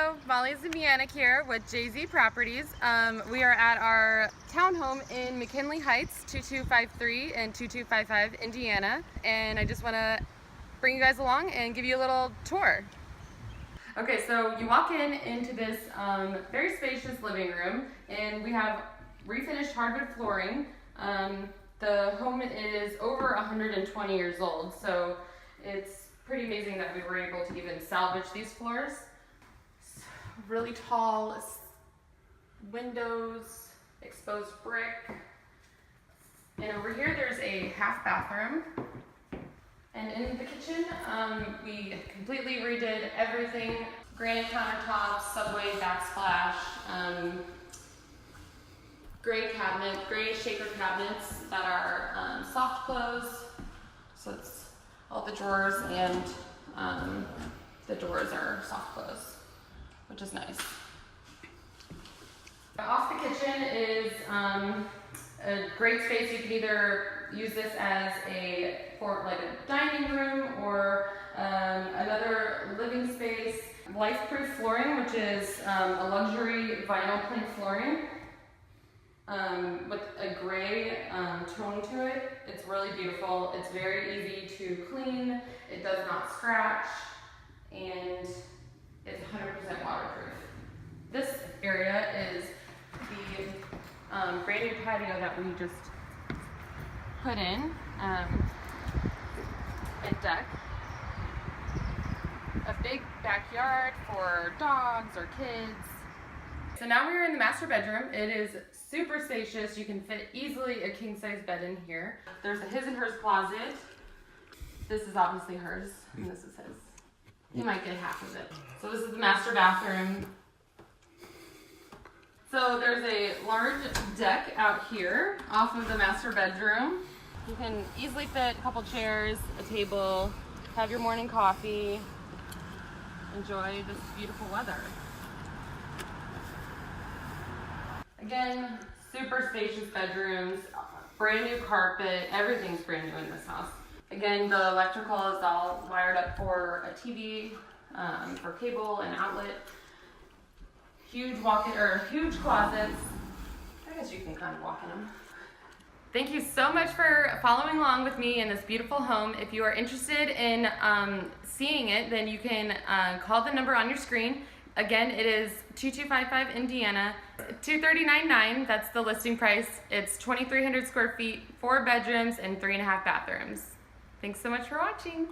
Hello, Molly Zemianek here with JZ Properties. We are at our townhome in McKinley Heights, 2253 and 2255 Indiana, and I just want to bring you guys along and give you a little tour. Okay, so you walk into this very spacious living room, and we have refinished hardwood flooring. The home is over 120 years old, so it's pretty amazing that we were able to even salvage these floors. Really tall windows, exposed brick, and over here there's a half bathroom. And in the kitchen, we completely redid everything. Granite countertops, subway backsplash, gray shaker cabinets that are soft close. So it's all the drawers and the doors are soft close, which is nice. Off the kitchen is a great space. You can either use this as for a dining room or another living space. Life-proof flooring, which is a luxury vinyl plank flooring with a gray tone to it. It's really beautiful. It's very easy to clean. It does not scratch, and it's 100% waterproof. This area is the brand new patio that we just put in, a deck, a big backyard for dogs or kids. So now we're in the master bedroom. It is super spacious. You can fit easily a king-size bed in here. There's a his and hers closet. This is obviously hers, and this is his. He might get half of it. So this is the master bathroom. So there's a large deck out here off of the master bedroom. You can easily fit a couple chairs, a table, have your morning coffee, enjoy this beautiful weather. Again, super spacious bedrooms, brand new carpet, everything's brand new in this house. Again, the electrical is all wired up for a TV, for cable and outlet. Huge huge closets. I guess you can kind of walk in them. Thank you so much for following along with me in this beautiful home. If you are interested in seeing it, then you can call the number on your screen. Again, it is 2255 Indiana, $239,900. That's the listing price. It's 2,300 square feet, 4 bedrooms, and 3.5 bathrooms. Thanks so much for watching.